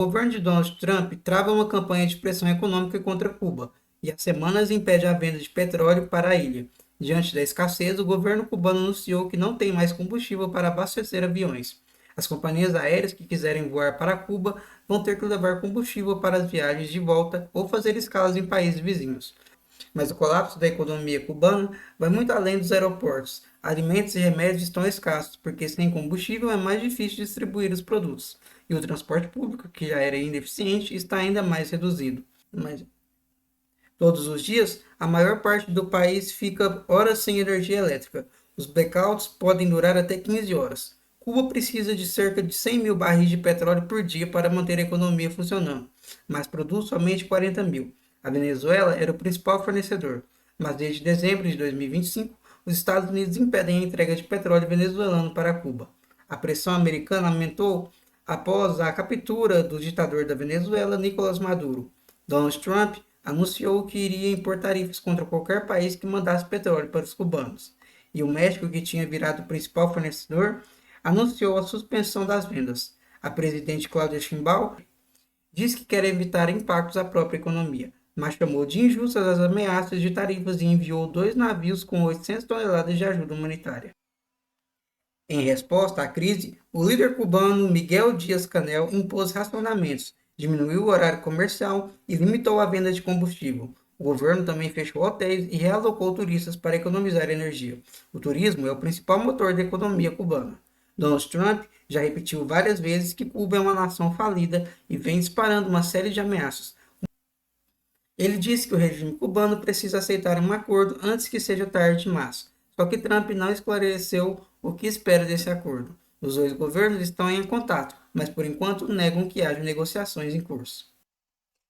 O governo de Donald Trump trava uma campanha de pressão econômica contra Cuba e há semanas impede a venda de petróleo para a ilha. Diante da escassez, o governo cubano anunciou que não tem mais combustível para abastecer aviões. As companhias aéreas que quiserem voar para Cuba vão ter que levar combustível para as viagens de volta ou fazer escalas em países vizinhos. Mas o colapso da economia cubana vai muito além dos aeroportos. Alimentos e remédios estão escassos, porque sem combustível é mais difícil distribuir os produtos. E o transporte público, que já era ineficiente, está ainda mais reduzido. Mas, todos os dias, a maior parte do país fica horas sem energia elétrica. Os blackouts podem durar até 15 horas. Cuba precisa de cerca de 100 mil barris de petróleo por dia para manter a economia funcionando, mas produz somente 40 mil. A Venezuela era o principal fornecedor, mas desde dezembro de 2025, os Estados Unidos impedem a entrega de petróleo venezuelano para Cuba. A pressão americana aumentou após a captura do ditador da Venezuela, Nicolás Maduro. Donald Trump anunciou que iria impor tarifas contra qualquer país que mandasse petróleo para os cubanos. E o México, que tinha virado o principal fornecedor, anunciou a suspensão das vendas. A presidente Cláudia Sheinbaum diz que quer evitar impactos à própria economia, mas chamou de injustas as ameaças de tarifas e enviou 2 navios com 800 toneladas de ajuda humanitária. Em resposta à crise, o líder cubano Miguel Díaz-Canel impôs racionamentos, diminuiu o horário comercial e limitou a venda de combustível. O governo também fechou hotéis e realocou turistas para economizar energia. O turismo é o principal motor da economia cubana. Donald Trump já repetiu várias vezes que Cuba é uma nação falida e vem disparando uma série de ameaças. Ele disse que o regime cubano precisa aceitar um acordo antes que seja tarde demais. Só que Trump não esclareceu o que espera desse acordo. Os dois governos estão em contato, mas por enquanto negam que haja negociações em curso.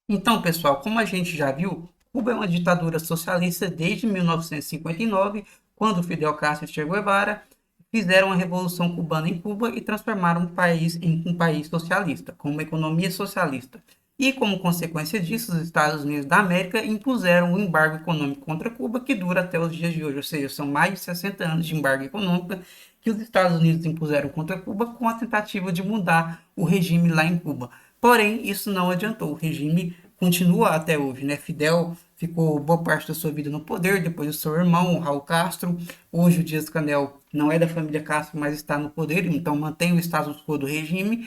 Então, pessoal, como a gente já viu, Cuba é uma ditadura socialista desde 1959, quando Fidel Castro e Che Guevara fizeram a Revolução Cubana em Cuba e transformaram o país em um país socialista, com uma economia socialista. E, como consequência disso, os Estados Unidos da América impuseram um embargo econômico contra Cuba, que dura até os dias de hoje, ou seja, são mais de 60 anos de embargo econômico que os Estados Unidos impuseram contra Cuba com a tentativa de mudar o regime lá em Cuba. Porém, isso não adiantou, o regime continua até hoje, né? Fidel ficou boa parte da sua vida no poder, depois o seu irmão, Raul Castro. Hoje o Dias-Canel não é da família Castro, mas está no poder, então mantém o status quo do regime.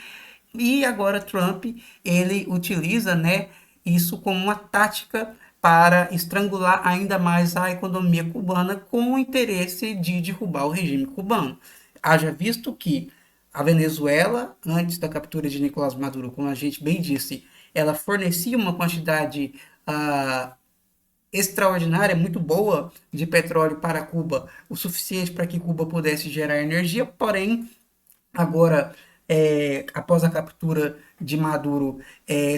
E agora Trump, ele utiliza, né, isso como uma tática para estrangular ainda mais a economia cubana com o interesse de derrubar o regime cubano. Haja visto que a Venezuela, antes da captura de Nicolás Maduro, como a gente bem disse, ela fornecia uma quantidade extraordinária, muito boa de petróleo para Cuba, o suficiente para que Cuba pudesse gerar energia, porém, agora, após a captura de Maduro,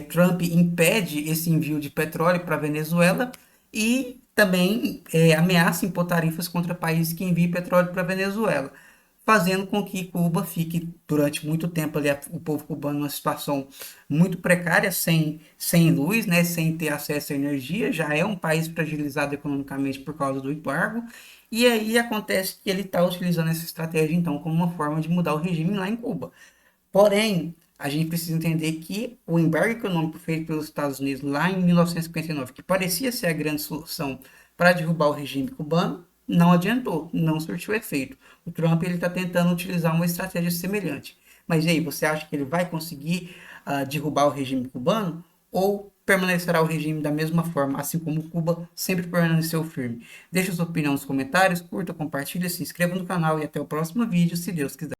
Trump impede esse envio de petróleo para a Venezuela e também ameaça impor tarifas contra países que enviem petróleo para a Venezuela, fazendo com que Cuba fique durante muito tempo ali, o povo cubano numa situação muito precária, sem luz, né, sem ter acesso à energia, já é um país fragilizado economicamente por causa do embargo, e aí acontece que ele está utilizando essa estratégia então como uma forma de mudar o regime lá em Cuba. Porém, a gente precisa entender que o embargo econômico feito pelos Estados Unidos lá em 1959, que parecia ser a grande solução para derrubar o regime cubano, não adiantou, não surtiu efeito. O Trump ele está tentando utilizar uma estratégia semelhante. Mas e aí, você acha que ele vai conseguir derrubar o regime cubano? Ou permanecerá o regime da mesma forma, assim como Cuba sempre permaneceu firme? Deixe sua opinião nos comentários, curta, compartilhe, se inscreva no canal e até o próximo vídeo, se Deus quiser.